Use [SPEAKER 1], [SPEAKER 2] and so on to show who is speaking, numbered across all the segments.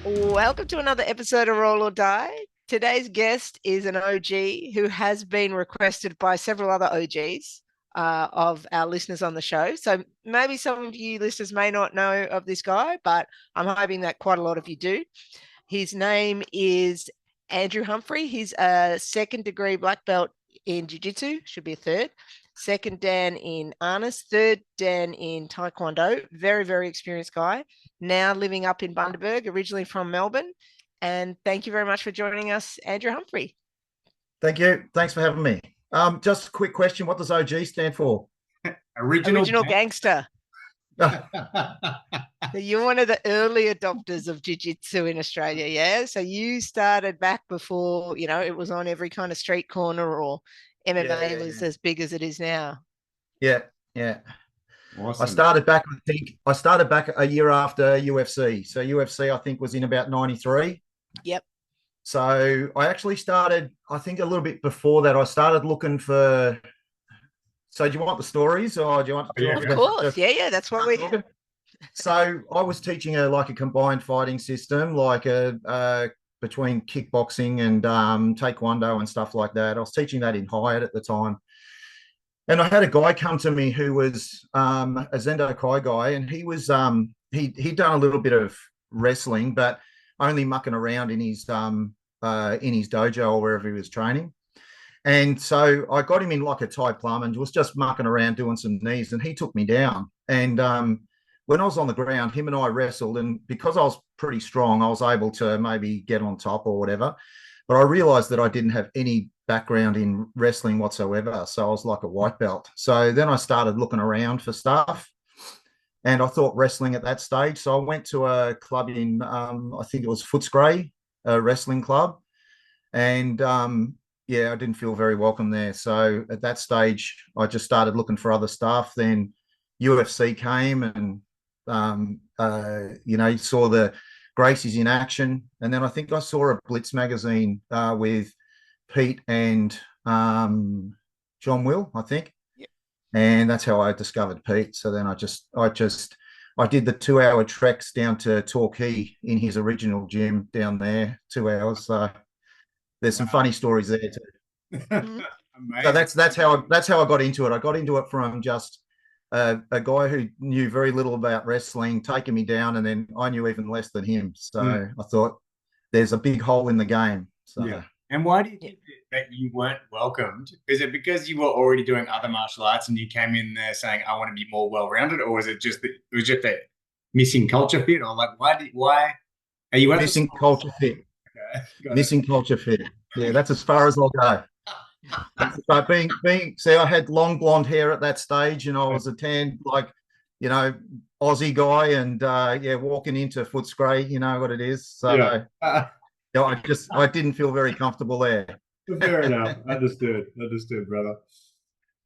[SPEAKER 1] Welcome to another episode of Roll or Die. Today's guest is an OG who has been requested by several other OGs of our listeners on the show. So maybe some of you listeners may not know of this guy, but I'm hoping that quite a lot of you do. His name is Andrew Humphrey. He's a second degree black belt in Jiu Jitsu, should be a third. Second Dan in Arnis, third Dan in Taekwondo. Very, very experienced guy. Now living up in Bundaberg, originally from Melbourne. And thank you very much for joining us, Andrew Humphrey.
[SPEAKER 2] Thank you. Thanks for having me. Just a quick question. What does OG stand for?
[SPEAKER 1] Original Gangster. So you're one of the early adopters of Jiu-Jitsu in Australia, yeah? So you started back before, it was on every kind of street corner or MMA was as big as it is now.
[SPEAKER 2] Yeah.
[SPEAKER 3] Awesome.
[SPEAKER 2] I started back a year after UFC. So UFC, I think, was in about 93.
[SPEAKER 1] Yep.
[SPEAKER 2] So I actually started, I think a little bit before that, I started looking for... So do you want the stories or do you want...
[SPEAKER 1] Of course. Yeah. That's what we...
[SPEAKER 2] So I was teaching a combined fighting system, between kickboxing and taekwondo and stuff like that. I was teaching that in Hyatt at the time. And I had a guy come to me who was a Zendo Kai guy, and he was he'd done a little bit of wrestling, but only mucking around in his dojo or wherever he was training. And so I got him in like a Thai plum and was just mucking around doing some knees, and he took me down. And when I was on the ground, him and I wrestled, and because I was pretty strong, I was able to maybe get on top or whatever. But I realized that I didn't have any background in wrestling whatsoever. So I was like a white belt. So then I started looking around for stuff, and I thought wrestling at that stage. So I went to a club in, I think it was Footscray, a wrestling club. And I didn't feel very welcome there. So at that stage, I just started looking for other stuff. Then UFC came and, saw the Gracies in action. And then I think I saw a Blitz magazine with Pete and John Will, I think.
[SPEAKER 1] Yep.
[SPEAKER 2] And that's how I discovered Pete. So then I did the 2-hour treks down to Torquay in his original gym down there, 2 hours. So there's some funny stories there too. So that's how I got into it. I got into it from just a guy who knew very little about wrestling taking me down, and then I knew even less than him. So I thought there's a big hole in the game. So.
[SPEAKER 3] Yeah. And why do you think that you weren't welcomed? Is it because you were already doing other martial arts and you came in there saying, I want to be more well-rounded? Or was it just a missing culture fit? Or why are you
[SPEAKER 2] missing culture fit? Okay. Missing culture fit. Yeah, that's as far as I'll go. But see, I had long blonde hair at that stage, and I was a tan, Aussie guy, and walking into Footscray, you know what it is. So I didn't feel very comfortable there.
[SPEAKER 3] Fair enough. Understood, brother.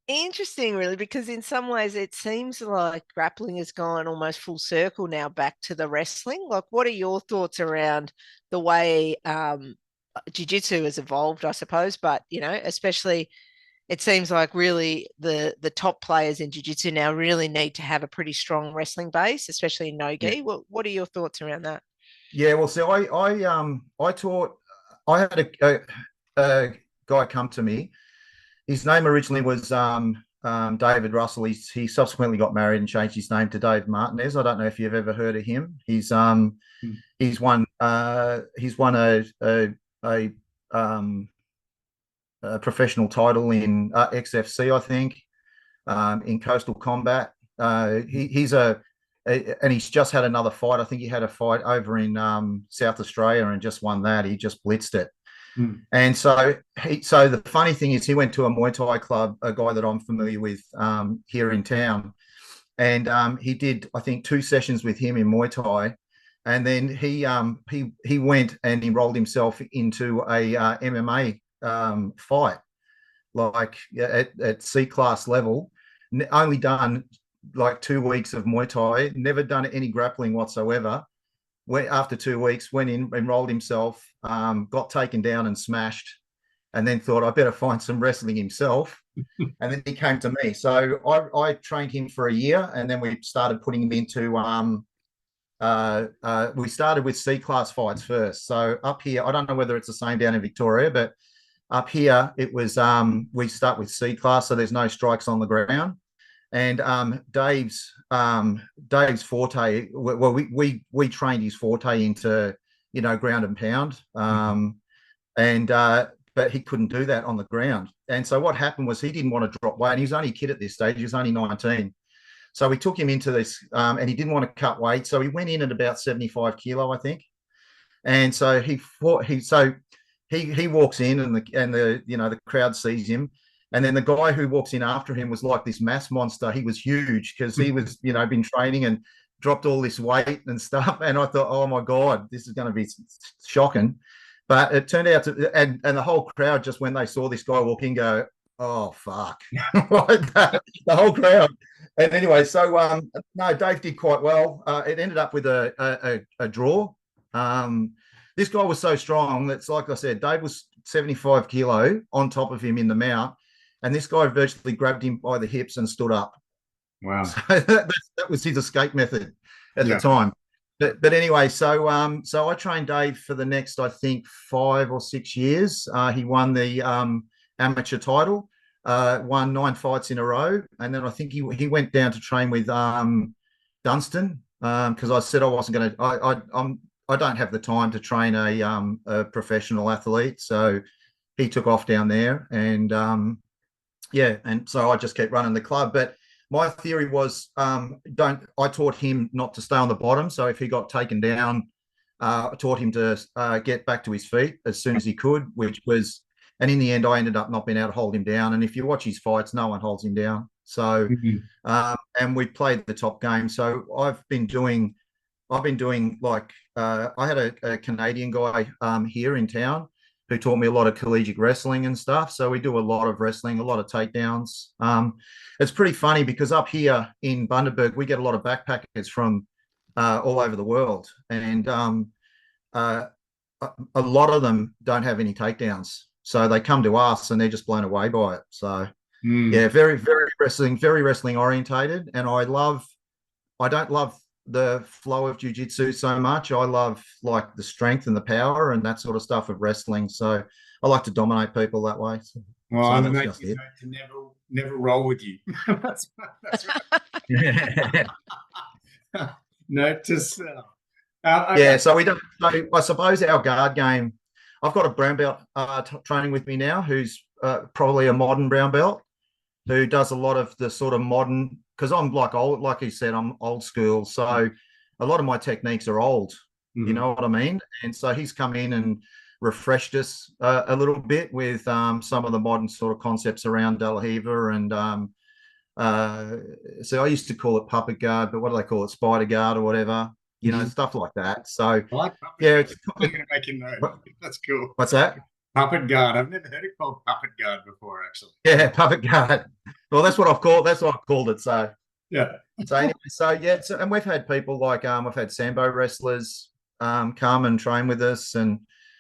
[SPEAKER 1] Interesting, really, because in some ways it seems like grappling has gone almost full circle now back to the wrestling. Like, what are your thoughts around the way Jiu-Jitsu has evolved, I suppose, but especially it seems like really the top players in Jiu-Jitsu now really need to have a pretty strong wrestling base, especially in no-gi. Yeah. What are your thoughts around that?
[SPEAKER 2] Yeah, well, so I taught. I had a guy come to me. His name originally was David Russell. He subsequently got married and changed his name to Dave Martinez. I don't know if you've ever heard of him. He's won a professional title in XFC, I think, in Coastal Combat. And he's just had another fight. I think he had a fight over in South Australia and just won that. He just blitzed it. And so the funny thing is he went to a Muay Thai club, a guy that I'm familiar with here in town. And he did, I think, 2 sessions with him in Muay Thai. And then he went and enrolled himself into a MMA fight, at C-class level, only done like 2 weeks of Muay Thai, never done any grappling whatsoever. went after 2 weeks, went in, enrolled himself, got taken down and smashed, and then thought I better find some wrestling himself. And then he came to me. So I trained him for a year, and then we started putting him into we started with C-class fights first. So up here, I don't know whether it's the same down in Victoria, but up here it was we start with C-class, so there's no strikes on the ground. And Dave's forte, well, we trained his forte into, you know, ground and pound. But he couldn't do that on the ground. And so what happened was he didn't want to drop weight. And he was only a kid at this stage. He was only 19. So we took him into this, and he didn't want to cut weight. So he went in at about 75 kilo, I think. And so he walks in, and the you know, the crowd sees him. And then the guy who walks in after him was like this mass monster. He was huge because he was, you know, been training and dropped all this weight and stuff. And I thought, oh my God, this is going to be shocking. But it turned out to, and the whole crowd, just when they saw this guy walk in, go, oh, fuck. Like that, the whole crowd. And anyway, so no, Dave did quite well. It ended up with a draw. This guy was so strong that's, like I said, Dave was 75 kilo on top of him in the mount. And this guy virtually grabbed him by the hips and stood up.
[SPEAKER 3] Wow.
[SPEAKER 2] So that was his escape method at the time. But anyway, so I trained Dave for the next, I think, 5 or 6 years. He won the amateur title, won 9 fights in a row. And then I think he went down to train with Dunstan, because I said I wasn't going to, I don't have the time to train a professional athlete. So he took off down there, and and so I just kept running the club. But my theory was, I taught him not to stay on the bottom. So if he got taken down, I taught him to get back to his feet as soon as he could, and in the end, I ended up not being able to hold him down. And if you watch his fights, no one holds him down. So, and we played the top game. So I've been doing like, I had a Canadian guy here in town who taught me a lot of collegiate wrestling and stuff. So we do a lot of wrestling, a lot of takedowns. It's pretty funny because up here in Bundaberg, we get a lot of backpackers from all over the world. And a lot of them don't have any takedowns. So they come to us and they're just blown away by it. So yeah, very wrestling orientated. And I don't love the flow of jiu-jitsu so much. I love like the strength and the power and that sort of stuff of wrestling. So I like to dominate people that way.
[SPEAKER 3] Well, I make you know to never roll with you. that's right. Note to self.
[SPEAKER 2] Yeah, so we don't. So I suppose our guard game. I've got a brown belt training with me now, who's probably a modern brown belt, who does a lot of the sort of modern. Because I'm like he said, I'm old school. So a lot of my techniques are old. You know what I mean? And so he's come in and refreshed us a little bit with some of the modern sort of concepts around De La Riva. And so I used to call it puppet guard, but what do they call it? Spider guard or whatever, you know, stuff like that. So yeah,
[SPEAKER 3] I'm going to make a note. That's cool.
[SPEAKER 2] What's that?
[SPEAKER 3] Puppet guard. I've never heard it called puppet guard before, actually.
[SPEAKER 2] Yeah, puppet guard. Well, that's what I've called it. So
[SPEAKER 3] yeah.
[SPEAKER 2] So anyway, and we've had people like I've had sambo wrestlers come and train with us and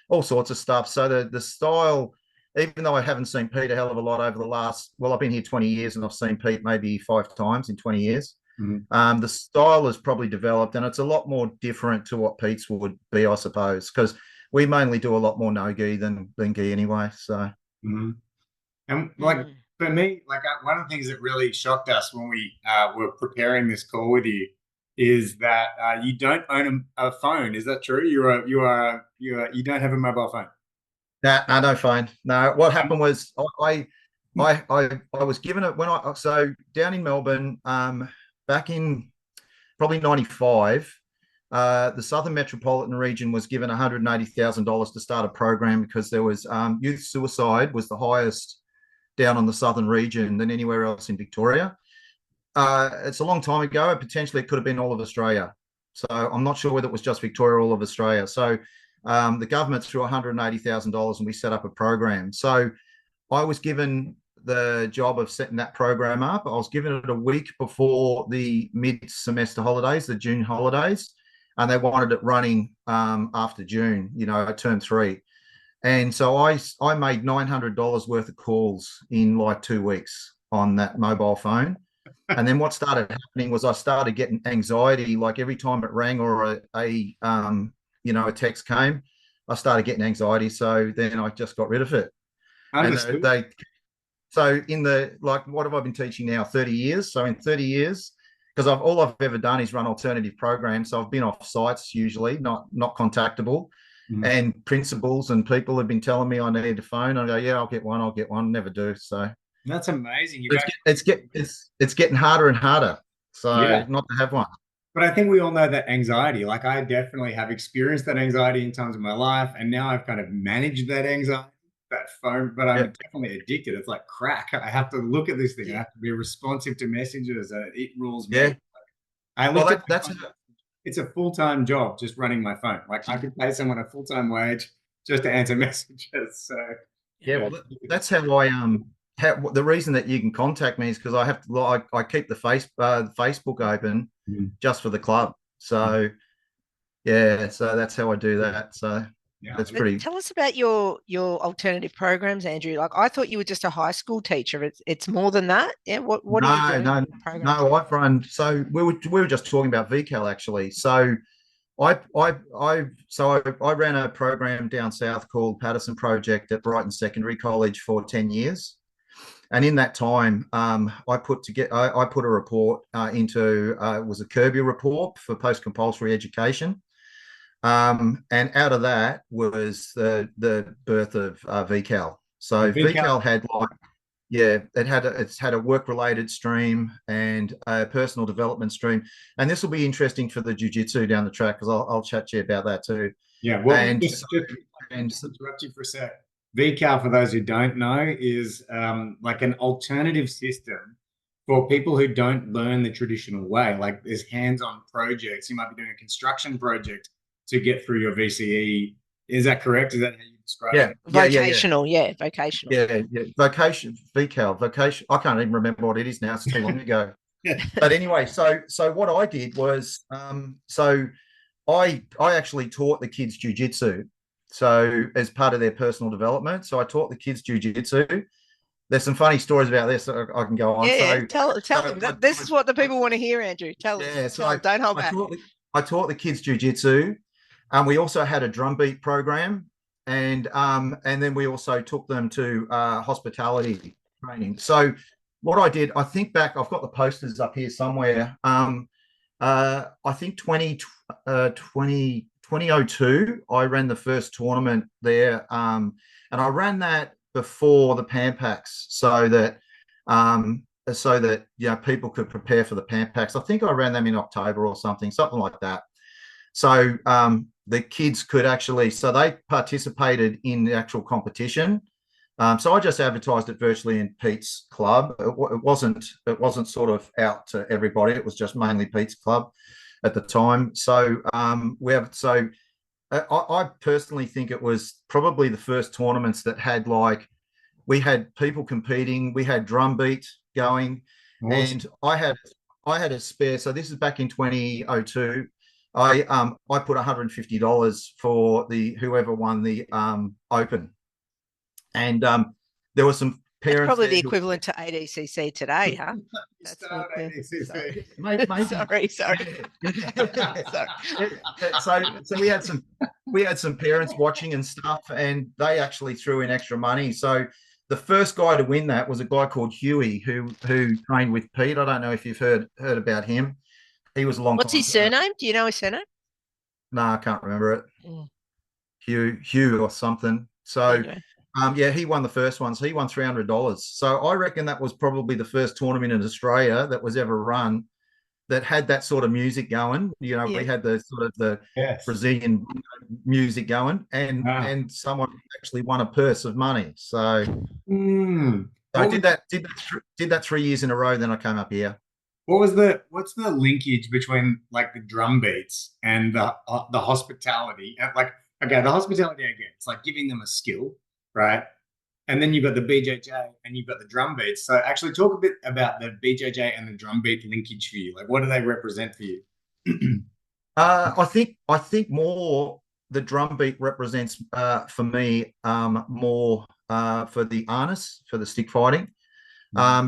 [SPEAKER 2] all sorts of stuff. So the style, even though I haven't seen Pete a hell of a lot over the last, well, I've been here 20 years and I've seen Pete maybe 5 times in 20 years. The style has probably developed, and it's a lot more different to what Pete's would be, I suppose, because we mainly do a lot more no gi than gi anyway. So,
[SPEAKER 3] and like for me, like one of the things that really shocked us when we were preparing this call with you is that you don't own a phone. Is that true? You don't have a mobile phone.
[SPEAKER 2] No phone. No. What happened was I was given it when so down in Melbourne back in probably 95. The Southern Metropolitan Region was given $180,000 to start a program because there was youth suicide was the highest down on the Southern region than anywhere else in Victoria. It's a long time ago. Potentially it could have been all of Australia. So I'm not sure whether it was just Victoria or all of Australia. So the government threw $180,000 and we set up a program. So I was given the job of setting that program up. I was given it a week before the mid-semester holidays, the June holidays. and they wanted it running after June. You know, term 3. And so I made $900 worth of calls in like 2 weeks on that mobile phone. And then what started happening was I started getting anxiety. Like every time it rang or a text came, I started getting anxiety. So then I just got rid of it.
[SPEAKER 3] Understood.
[SPEAKER 2] And so in what have I been teaching now? 30 years. So in 30 years, because all I've ever done is run alternative programs. So I've been off sites usually, not contactable. And principals and people have been telling me I need a phone. I go, yeah, I'll get one. Never do. So
[SPEAKER 3] that's amazing.
[SPEAKER 2] It's getting harder and harder. So not to have one.
[SPEAKER 3] But I think we all know that anxiety. Like I definitely have experienced that anxiety in times of my life, and now I've kind of managed that anxiety, that phone. But I'm definitely addicted. It's like crack. I have to look at this thing. I have to be responsive to messages. It rules me. It's a full-time job just running my phone. Like I could pay someone a full-time wage just to answer messages. So
[SPEAKER 2] that's how the reason that you can contact me is because I have to. I keep the Facebook open just for the club. So so that's how I do that. So that's pretty.
[SPEAKER 1] Tell us about your alternative programs, Andrew. Like I thought you were just a high school teacher. It's more than that. Yeah. What are you doing?
[SPEAKER 2] No. I've run. So we were just talking about VCAL actually. So I ran a program down south called Patterson Project at Brighton Secondary College for 10 years. And in that time, I put a report into it was a Kirby report for post-compulsory education. And out of that was the birth of VCAL. So VCAL had it's had a work-related stream and a personal development stream. And this will be interesting for the jiu-jitsu down the track because I'll chat to you about that too.
[SPEAKER 3] Yeah, well, just interrupt you for a sec. VCAL, for those who don't know, is like an alternative system for people who don't learn the traditional way. Like there's hands-on projects. You might be doing a construction project to get through your VCE. Is that correct? Is that how you describe it?
[SPEAKER 1] Vocational, vocational.
[SPEAKER 2] Vocation, VCAL, vocation. I can't even remember what it is now. It's too long ago. But anyway, so what I did was, I actually taught the kids Jiu Jitsu. So as part of their personal development, so I taught the kids Jiu Jitsu. There's some funny stories about this. I can go on.
[SPEAKER 1] Yeah, tell them. This is what the people want to hear, Andrew. Tell us. Don't hold back.
[SPEAKER 2] I taught the kids Jiu Jitsu. We also had a drum beat program, and then we also took them to hospitality training. So what I did, I think back, I've got the posters up here somewhere. I think 2002, I ran the first tournament there, and I ran that before the Pan Packs, so that people could prepare for the Pan Packs. I think I ran them in October or something like that. So the kids could actually, so they participated in the actual competition. So I just advertised it virtually in Pete's club. It wasn't sort of out to everybody. It was just mainly Pete's club at the time. So I personally think it was probably the first tournaments that had we had people competing, we had drum beat going, awesome. And I had a spare. So this is back in 2002. I put $150 for whoever won the Open, and there were some parents.
[SPEAKER 1] It's probably the equivalent to ADCC today, huh? That's
[SPEAKER 2] ADCC.
[SPEAKER 1] Sorry.
[SPEAKER 2] So we had some parents watching and stuff, and they actually threw in extra money. So the first guy to win that was a guy called Huey who trained with Pete. I don't know if you've heard about him. He was a long.
[SPEAKER 1] What's his surname? Do you know his surname?
[SPEAKER 2] No, I can't remember it. Hugh or something. So, he won the first one. So he won $300. So I reckon that was probably the first tournament in Australia that was ever run that had that sort of music going. We had the sort of the Brazilian music going, and someone actually won a purse of money. So, I did that 3 years in a row. Then I came up here.
[SPEAKER 3] What's the linkage between like the drum beats and the hospitality? The hospitality I get, it's like giving them a skill, right? And then you've got the BJJ and you've got the drum beats. So actually talk a bit about the BJJ and the drum beat linkage for you. Like what do they represent for you?
[SPEAKER 2] I think more the drum beat represents for me more for the harness for the stick fighting.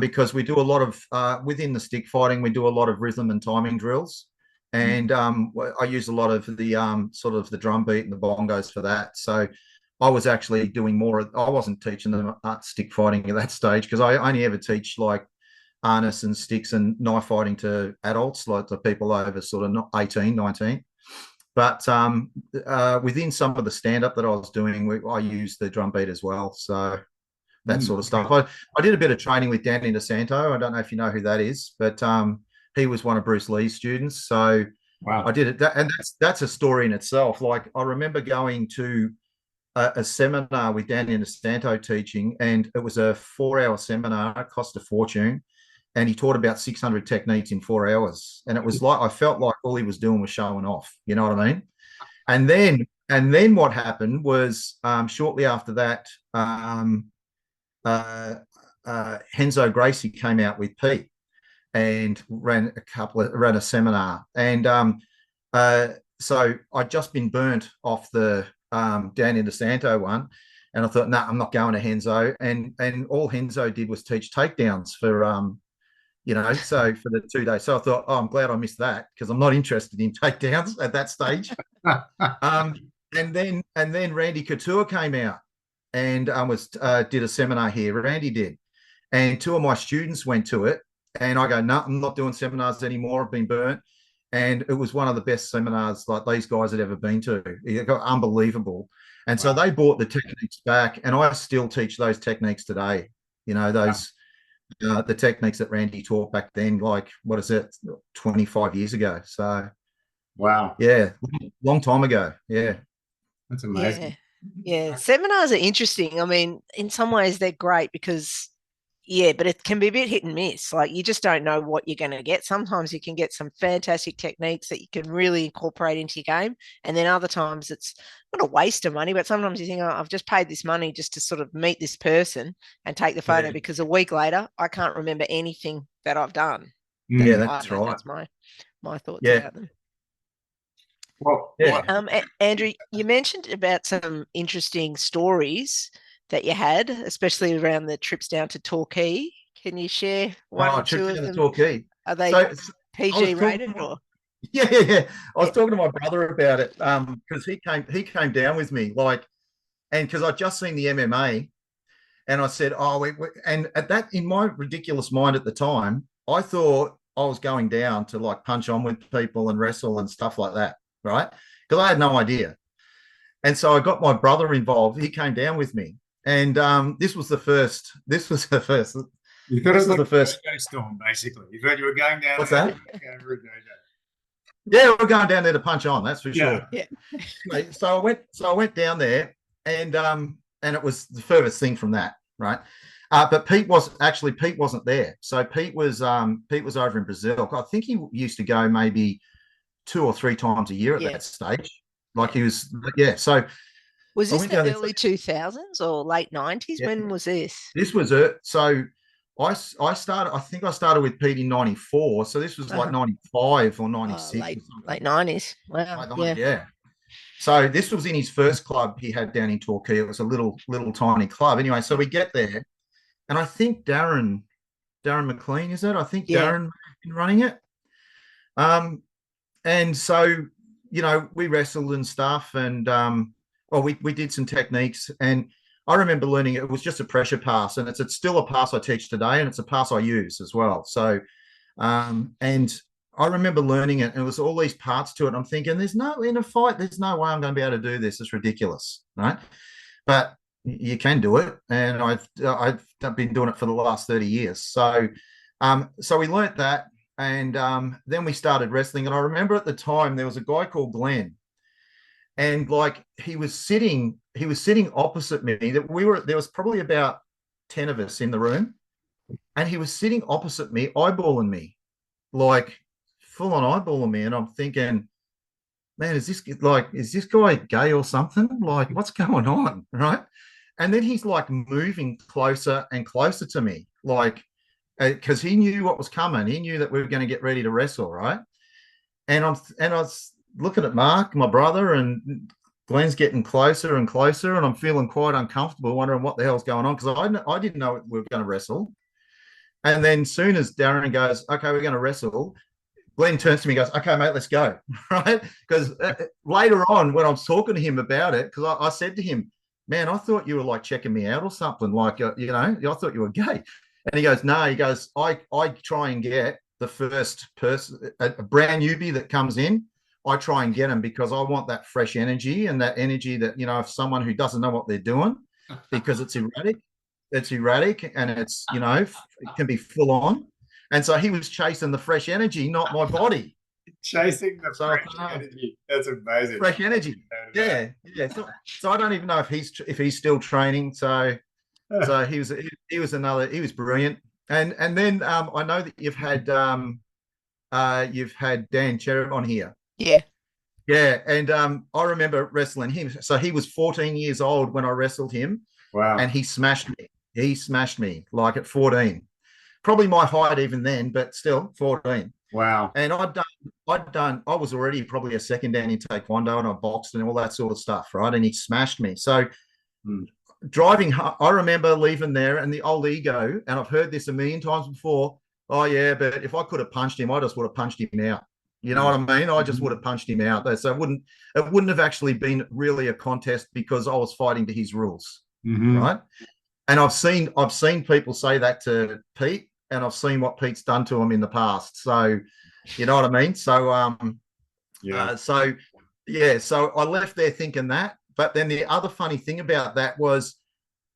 [SPEAKER 2] Because we do a lot of within the stick fighting, we do a lot of rhythm and timing drills, and I use a lot of the sort of the drum beat and the bongos for that. So I was actually doing more. I wasn't teaching them stick fighting at that stage because I only ever teach like harness and sticks and knife fighting to adults, like to people over sort of 18, 19. But within some of the stand up that I was doing, I used the drum beat as well. So that sort of stuff. I did a bit of training with Daniel Cherubin. I don't know if you know who that is, but he was one of Bruce Lee's students. So
[SPEAKER 3] Wow.
[SPEAKER 2] I did it, and that's a story in itself. Like I remember going to a seminar with Daniel Cherubin teaching, and it was a 4-hour seminar. It cost a fortune, and he taught about 600 techniques in 4 hours. And it was like I felt like all he was doing was showing off. You know what I mean? And then what happened was shortly after that. Henzo Gracie came out with Pete and ran a seminar, and so I'd just been burnt off the Daniel DeSanto one, and I thought, no, I'm not going to Henzo, and all Henzo did was teach takedowns for so for the 2 days. So I thought, oh, I'm glad I missed that because I'm not interested in takedowns at that stage. And then Randy Couture came out and did a seminar here. Randy did, and 2 of my students went to it, and I go, no, I'm not doing seminars anymore. I've been burnt, and it was one of the best seminars like these guys had ever been to. It got unbelievable, and so they brought the techniques back, and I still teach those techniques today. You know those the techniques that Randy taught back then, like what is it, 25 years ago? So,
[SPEAKER 3] wow,
[SPEAKER 2] yeah, long time ago. Yeah,
[SPEAKER 3] that's amazing.
[SPEAKER 1] Yeah. Yeah, seminars are interesting. I mean, in some ways they're great because, but it can be a bit hit and miss. Like you just don't know what you're going to get. Sometimes you can get some fantastic techniques that you can really incorporate into your game. And then other times it's not a waste of money, but sometimes you think, oh, I've just paid this money just to sort of meet this person and take the photo because a week later I can't remember anything that I've done.
[SPEAKER 2] Yeah, that's right.
[SPEAKER 1] That's my thoughts about them.
[SPEAKER 3] Well, yeah.
[SPEAKER 1] Andrew, you mentioned about some interesting stories that you had, especially around the trips down to Torquay. Can you share one or two of them?
[SPEAKER 2] Torquay.
[SPEAKER 1] Are they PG rated or?
[SPEAKER 2] Yeah. I was talking to my brother about it because he came down with me, like, and because I'd just seen the MMA, and I said, and at that, in my ridiculous mind at the time, I thought I was going down to like punch on with people and wrestle and stuff like that. Right, because I had no idea, and so I got my brother involved. He came down with me, and this was the first. You thought it was like the first
[SPEAKER 3] storm, basically. You thought you were going down.
[SPEAKER 2] What's that? Yeah, we're going down there to punch on. That's for sure.
[SPEAKER 1] Yeah.
[SPEAKER 2] So I went down there, and it was the furthest thing from that, right? But Pete wasn't there. So Pete was over in Brazil. I think he used to go maybe 2 or 3 times a year at that stage. Like he was, So
[SPEAKER 1] was this the early 2000s or late 90s? Yeah. When was this?
[SPEAKER 2] This was it. So I think I started with Pete in 94. So this was like 95 or 96.
[SPEAKER 1] Late 90s. Wow.
[SPEAKER 2] Yeah. So this was in his first club he had down in Torquay. It was a little tiny club. Anyway, so we get there, and I think Darren McLean, is it? I think Darren has been running it. And so, we wrestled and stuff, and we did some techniques, and I remember learning it was just a pressure pass, and it's still a pass I teach today, and it's a pass I use as well. So, and I remember learning it, and it was all these parts to it. And I'm thinking, in a fight, there's no way I'm going to be able to do this. It's ridiculous, right? But you can do it, and I've been doing it for the last 30 years. So, so we learnt that. And then we started wrestling. And I remember at the time there was a guy called Glenn, and like he was sitting opposite me. There was probably about 10 of us in the room, and he was sitting opposite me, eyeballing me, like full on eyeballing me. And I'm thinking, man, is this guy gay or something? Like, what's going on, right? And then he's like moving closer and closer to me, like. Because he knew what was coming. He knew that we were going to get ready to wrestle, right? And I was looking at Mark, my brother, and Glenn's getting closer and closer, and I'm feeling quite uncomfortable, wondering what the hell's going on, because I didn't know we were going to wrestle. And then soon as Darren goes, okay, we're going to wrestle, Glenn turns to me and goes, okay, mate, let's go. Right? Because later on, when I was talking to him about it, because I said to him, man, I thought you were like checking me out or something, like, you know, I thought you were gay. And he goes, no, he goes, I try and get the first person, a brand newbie that comes in, I try and get them because I want that fresh energy, and that energy that, you know, if someone who doesn't know what they're doing, because it's erratic and it's, you know, it can be full on. And so he was chasing the fresh energy, not my body.
[SPEAKER 3] Chasing the fresh energy. That's amazing.
[SPEAKER 2] Fresh energy. Yeah. So I don't even know if he's still training. So he was brilliant. And then I know that you've had Dan Cherubin on here.
[SPEAKER 1] Yeah.
[SPEAKER 2] Yeah. And I remember wrestling him. So he was 14 years old when I wrestled him. Wow. And he smashed me. He smashed me like at 14. Probably my height even then, but still 14.
[SPEAKER 3] Wow.
[SPEAKER 2] And I was already probably a second dan in Taekwondo, and I boxed and all that sort of stuff, right? And he smashed me. So driving, I remember leaving there and the old ego, and I've heard this a million times before, oh yeah, but if I could have punched him, I just would have punched him out. You know what I mean? I just would have punched him out. So it wouldn't have actually been really a contest because I was fighting to his rules, right? And I've seen people say that to Pete, and I've seen what Pete's done to him in the past. So, you know what I mean? So, so I left there thinking that. But then the other funny thing about that was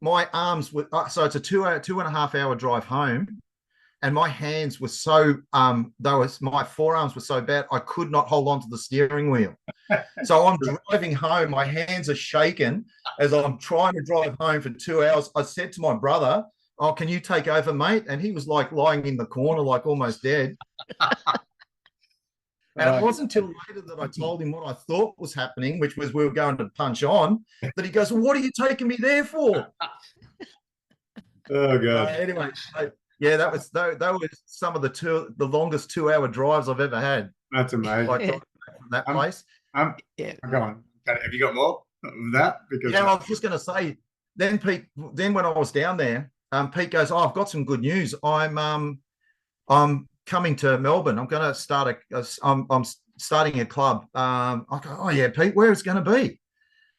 [SPEAKER 2] my arms were, so it's a 2.5 hour drive home, and my hands were so, my forearms were so bad, I could not hold on to the steering wheel. So I'm driving home, my hands are shaking as I'm trying to drive home for 2 hours. I said to my brother, oh, can you take over, mate? And he was like lying in the corner, like almost dead. And it wasn't until later that I told him what I thought was happening, which was we were going to punch on, that he goes, well, what are you taking me there for?
[SPEAKER 3] Oh, God.
[SPEAKER 2] Anyway, yeah, that was some of the longest 2 hour drives I've ever had.
[SPEAKER 3] That's amazing.
[SPEAKER 2] Like from that place.
[SPEAKER 3] Yeah. Go on. Have you got more of that? Because
[SPEAKER 2] I was just going to say, then when I was down there, Pete goes, oh, I've got some good news. I'm coming to Melbourne. I'm going to start I'm starting a club. I go, oh yeah, Pete, where is it going to be? And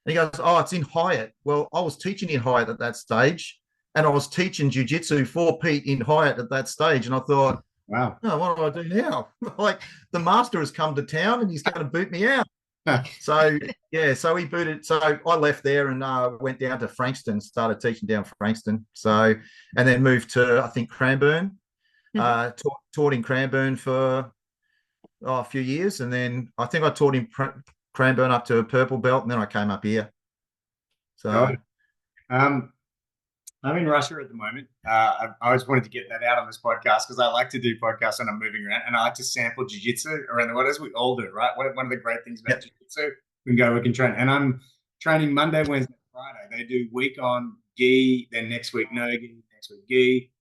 [SPEAKER 2] he goes, oh, it's in Hyatt. Well, I was teaching in Hyatt at that stage, and I was teaching Jiu Jitsu for Pete in Hyatt at that stage. And I thought, wow, oh, what do I do now? Like, the master has come to town and he's going to boot me out. So he booted. So I left there and went down to Frankston, started teaching down Frankston. So, and then moved to, I think, Cranbourne. Taught in Cranbourne for a few years, and then I think I taught in Cranbourne up to a purple belt, and then I came up here. So,
[SPEAKER 3] I'm in Russia at the moment. I always wanted to get that out on this podcast because I like to do podcasts when I'm moving around, and I like to sample jiu-jitsu around the world, as we all do, right? One of the great things about jiu-jitsu, we can train, and I'm training Monday, Wednesday, Friday. They do week on gi, then next week no gi, next week gi.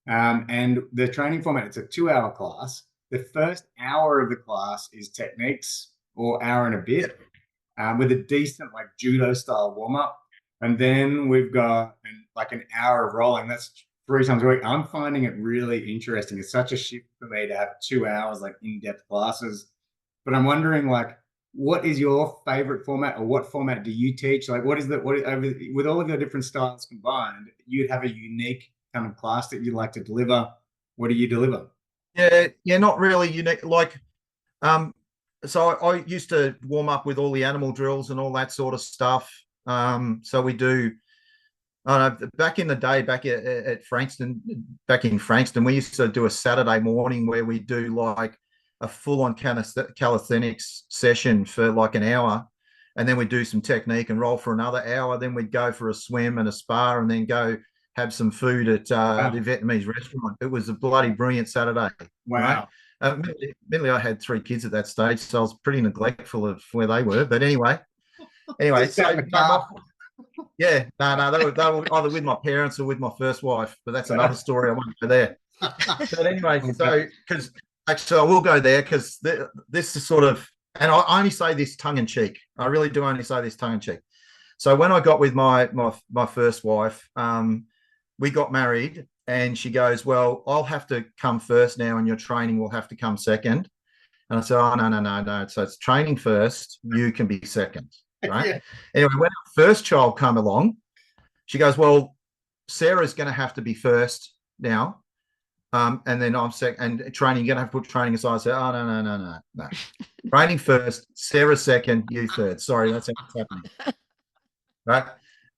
[SPEAKER 3] And the training format, it's a 2 hour class. The first hour of the class is techniques, or hour and a bit, with a decent like judo style warm up. And then we've got an hour of rolling. That's 3 times a week. I'm finding it really interesting. It's such a shift for me to have 2 hours, like in-depth classes. But I'm wondering, like, what is your favorite format, or what format do you teach? Like, with all of your different styles combined, you'd have a unique kind of class that you like to deliver. What do you deliver?
[SPEAKER 2] Yeah, not really unique. Like, so I used to warm up with all the animal drills and all that sort of stuff. So we do, back in the day, back in Frankston, we used to do a Saturday morning where we do like a full-on calisthenics session for like an hour, and then we do some technique and roll for another hour. Then we'd go for a swim and a spa, and then go have some food at the Vietnamese restaurant. It was a bloody brilliant Saturday.
[SPEAKER 3] Wow.
[SPEAKER 2] Right? Admittedly, I had 3 kids at that stage, so I was pretty neglectful of where they were. But anyway, so they were either with my parents or with my first wife. But that's another story. I won't go there. But anyway, so because actually I will go there, because this is sort of and I only say this tongue in cheek. I really do only say this tongue in cheek. So when I got with my first wife, we got married, and she goes, "Well, I'll have to come first now, and your training will have to come second." And I said, "Oh, no. So it's training first. You can be second, right?" Yeah. Anyway, when our first child came along, she goes, "Well, Sarah's going to have to be first now. And then I'm second, and training, you're going to have to put training aside." I said, "Oh, no. Training first, Sarah second, you third. Sorry, that's how it's happening." Right.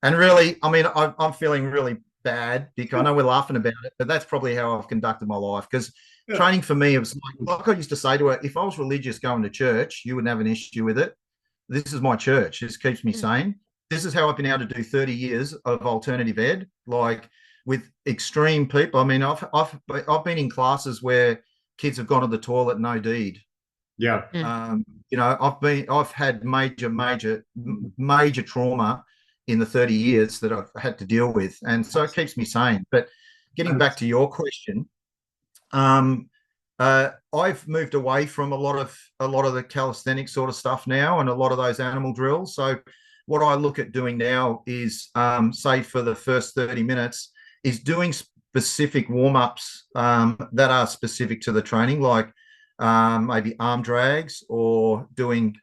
[SPEAKER 2] And really, I mean, I'm feeling really bad because I know we're laughing about it, but that's probably how I've conducted my life. Because training for me, it was like I used to say to her, if I was religious going to church, you wouldn't have an issue with it. This is my church. This keeps me sane. This is how I've been able to do 30 years of alternative ed, like with extreme people. I mean, I've been in classes where kids have gone to the toilet no deed.
[SPEAKER 3] Yeah.
[SPEAKER 2] You know, I've had major trauma in the 30 years that I've had to deal with, and so it keeps me sane. But getting back to your question, I've moved away from a lot of the calisthenics sort of stuff now, and a lot of those animal drills. So what I look at doing now is, say for the first 30 minutes, is doing specific warm-ups that are specific to the training, like maybe arm drags, or doing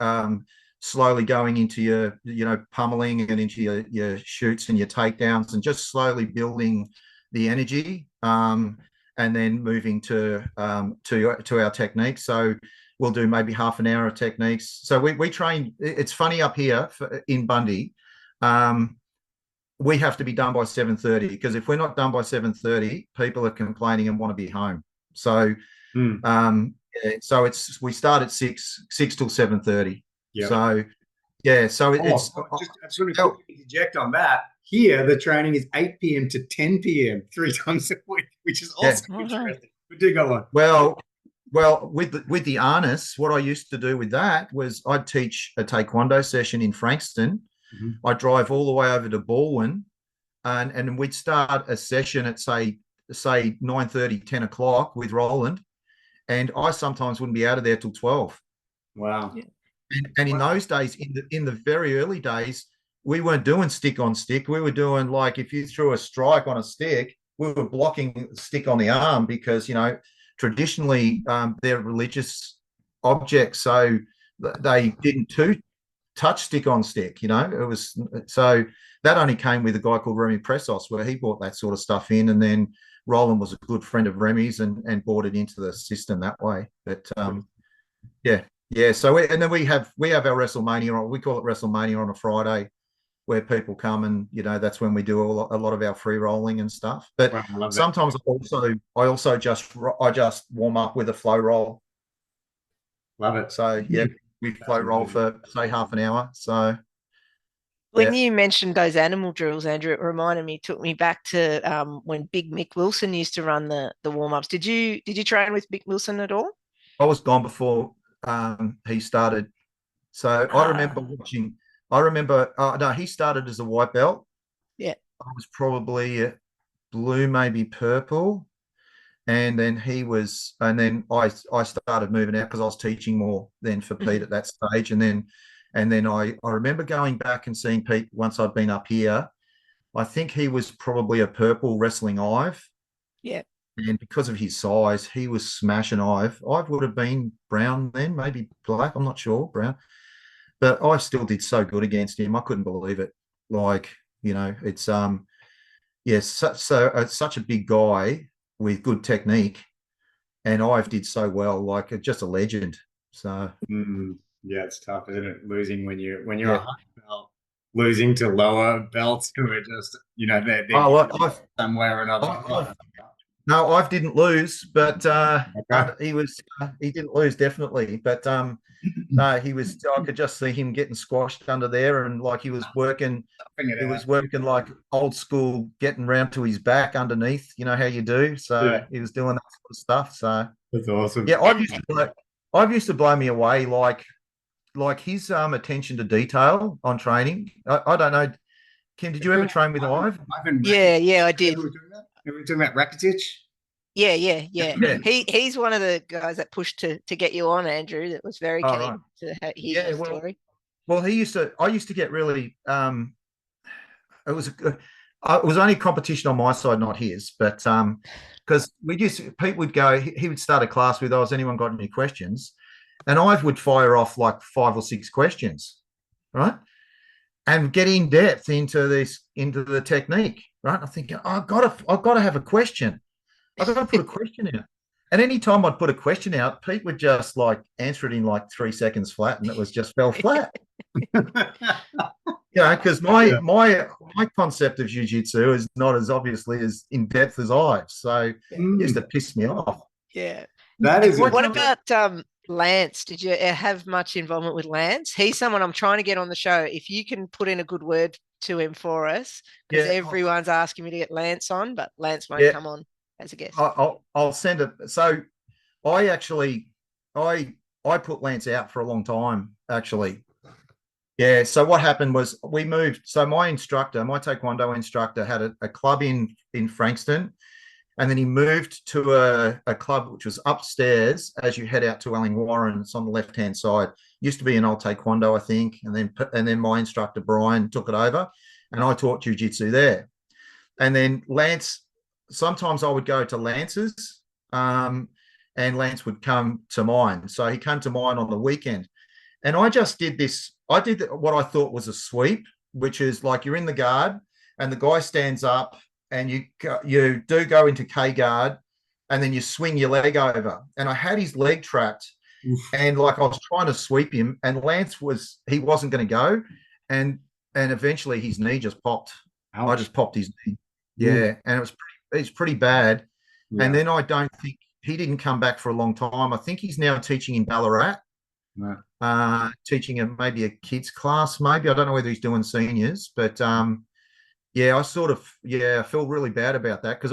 [SPEAKER 2] slowly going into your, pummeling and into your shoots and your takedowns, and just slowly building the energy, and then moving to our techniques. So we'll do maybe half an hour of techniques. So we train. It's funny up here in Bundy. We have to be done by 7:30, because if we're not done by 7:30, people are complaining and want to be home. So, so we start at 6 till 7:30. Yeah. So, yeah. So
[SPEAKER 3] I just want to interject on that. Here, the training is 8 p.m. to 10 p.m. 3 times a week, which is also interesting. But do go on.
[SPEAKER 2] Well, with the harness, what I used to do with that was I'd teach a taekwondo session in Frankston. I'd drive all the way over to Baldwin, and we'd start a session at say 9:30, 10 o'clock with Roland, and I sometimes wouldn't be out of there till 12.
[SPEAKER 3] Wow.
[SPEAKER 2] And in those days, in the very early days, we weren't doing stick on stick. We were doing, like, if you threw a strike on a stick, we were blocking the stick on the arm, because traditionally they're religious objects, so they didn't touch stick on stick. It was, so that only came with a guy called Remy Pressos, where he brought that sort of stuff in, and then Roland was a good friend of Remy's and brought it into the system that way. But yeah. So and then we have our WrestleMania. We call it WrestleMania on a Friday, where people come, and that's when we do a lot of our free rolling and stuff. But sometimes I also just warm up with a flow roll.
[SPEAKER 3] Love it.
[SPEAKER 2] So yeah, we flow roll for say half an hour. So
[SPEAKER 1] when you mentioned those animal drills, Andrew, it reminded me, took me back to when Big Mick Wilson used to run the warm ups. Did you train with Mick Wilson at all?
[SPEAKER 2] I was gone before he started. So I remember watching. No, he started as a white belt.
[SPEAKER 1] Yeah.
[SPEAKER 2] I was probably blue, maybe purple. And then I started moving out, because I was teaching more then for Pete at that stage. And then I remember going back and seeing Pete once I'd been up here. I think he was probably a purple wrestling Ive.
[SPEAKER 1] Yeah.
[SPEAKER 2] And because of his size, he was smashing Ive. Ive would have been brown then, maybe black. I'm not sure, brown. But I still did so good against him. I couldn't believe it. Like, it's such a big guy with good technique, and Ive did so well, like just a legend. So
[SPEAKER 3] yeah, it's tough, isn't it? Losing when you're a high belt, losing to lower belts who are just they're somewhere or another.
[SPEAKER 2] No, Ive didn't lose, but he didn't lose, definitely. But no, he was. I could just see him getting squashed under there, and like he was working. He was working like old school, getting round to his back underneath. You know how you do. So he was doing that sort of stuff. So
[SPEAKER 3] that's awesome.
[SPEAKER 2] Yeah, Ive used to blow me away. Like his attention to detail on training. I don't know. Kim, did you ever train with Ive?
[SPEAKER 1] Yeah, I did.
[SPEAKER 3] Are we talking about Rakitic?
[SPEAKER 1] Yeah.
[SPEAKER 2] Yeah.
[SPEAKER 1] He's one of the guys that pushed to get you on, Andrew. That was very
[SPEAKER 2] Oh,
[SPEAKER 1] keen
[SPEAKER 2] right.
[SPEAKER 1] to hear
[SPEAKER 2] Yeah,
[SPEAKER 1] your
[SPEAKER 2] well,
[SPEAKER 1] story.
[SPEAKER 2] well, I used to get really, it was it was only competition on my side, not his, but because Pete would go, he would start a class with, "Oh, has anyone got any questions?" And I would fire off like 5 or 6 questions, right? And get in depth into the technique, right? I'm thinking, oh, I've got to have a question. I've got to put a question out. And any time I'd put a question out, Pete would just like answer it in like 3 seconds flat, and it was just fell flat. Because my concept of jiu-jitsu is not as obviously as in depth as Ives, so it used to piss me off.
[SPEAKER 1] Yeah.
[SPEAKER 3] That is.
[SPEAKER 1] What about Lance? Did you have much involvement with Lance? He's someone I'm trying to get on the show. If you can put in a good word to him for us, because everyone's asking me to get Lance on, but Lance won't come on as a guest.
[SPEAKER 2] I'll send it. So I actually I put Lance out for a long time, actually. Yeah. So what happened was we moved. So my Taekwondo instructor, had a club in Frankston, and then he moved to a club which was upstairs as you head out to Elling Warren. It's on the left-hand side. Used to be an old Taekwondo, I think, and then my instructor Brian took it over, and I taught jiu-jitsu there. And then Lance, sometimes I would go to Lance's, and Lance would come to mine. So he came to mine on the weekend. And I just did this. I did what I thought was a sweep, which is like you're in the guard and the guy stands up and you do go into K guard and then you swing your leg over. And I had his leg trapped and like I was trying to sweep him and Lance wasn't going to go. And eventually his knee just popped. Ouch. I just popped his knee. Yeah. And it's pretty bad. Yeah. And then I don't think he didn't come back for a long time. I think he's now teaching in Ballarat. No. Teaching maybe a kids class, maybe. I don't know whether he's doing seniors, but I feel really bad about that because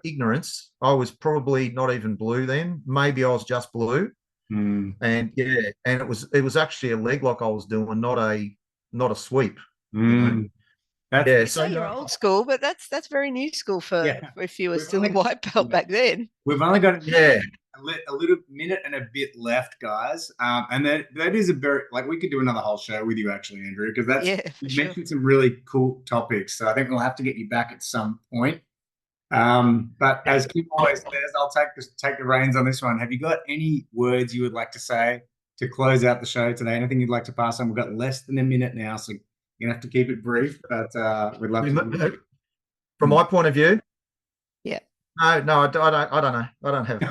[SPEAKER 2] ignorance. I was probably not even blue then. Maybe I was just blue, and it was actually a leg lock I was doing, not a sweep.
[SPEAKER 1] So you're old school, but that's very new school for if you were still a white belt back then.
[SPEAKER 3] We've only got a little minute and a bit left, guys, and that is a very we could do another whole show with you actually, Andrew, because you mentioned some really cool topics. So I think we'll have to get you back at some point. But as Kim always says, I'll take the reins on this one. Have you got any words you would like to say to close out the show today? Anything you'd like to pass on? We've got less than a minute now, so you're gonna have to keep it brief. But we'd love to.
[SPEAKER 2] From my point of view.
[SPEAKER 1] Yeah.
[SPEAKER 2] No, I don't know. I don't have.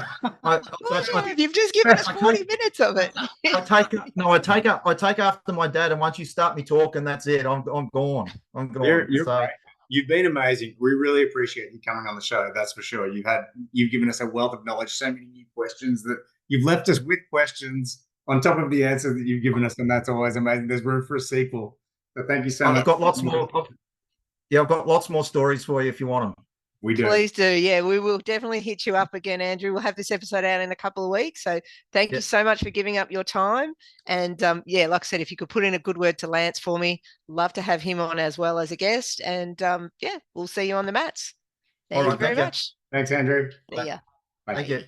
[SPEAKER 1] You've just given us 40 minutes of it.
[SPEAKER 2] I take after my dad, and once you start me talking, that's it. I'm gone. I'm gone.
[SPEAKER 3] You're great. You've been amazing. We really appreciate you coming on the show. That's for sure. You've given us a wealth of knowledge, so many new questions that you've left us with questions on top of the answers that you've given us, and that's always amazing. There's room for a sequel. So thank you so much.
[SPEAKER 2] I've got lots more. Yeah, I've got lots more stories for you if you want them.
[SPEAKER 3] We do.
[SPEAKER 1] Please do. Yeah, we will definitely hit you up again, Andrew. We'll have this episode out in a couple of weeks. So thank you so much for giving up your time. And like I said, if you could put in a good word to Lance for me, love to have him on as well as a guest. And we'll see you on the mats. Thank you very much.
[SPEAKER 3] Thanks, Andrew.
[SPEAKER 1] See ya.
[SPEAKER 2] Bye. Thank you.